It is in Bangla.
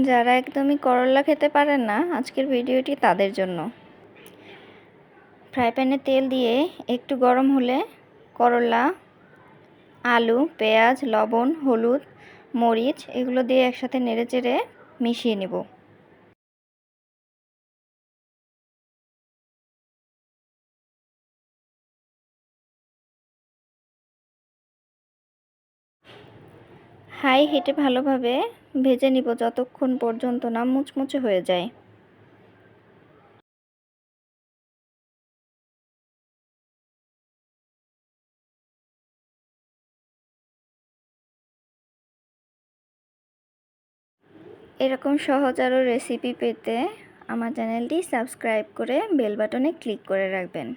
যারা একদমই করলা খেতে পারেন না, আজকের ভিডিওটি তাদের জন্য। ফ্রাই প্যানে তেল দিয়ে একটু গরম হলে করলা, আলু, পেঁয়াজ, লবণ, হলুদ, মরিচ এগুলো দিয়ে একসাথে নেড়েচেড়ে মিশিয়ে নেব। হাই হিটে ভালোভাবে ভেজে নিব যতক্ষণ পর্যন্ত না মুচমুচে হয়ে যায়। এরকম সহজ আরও রেসিপি পেতে আমার চ্যানেলটি সাবস্ক্রাইব করে বেল বাটনে ক্লিক করে রাখবেন।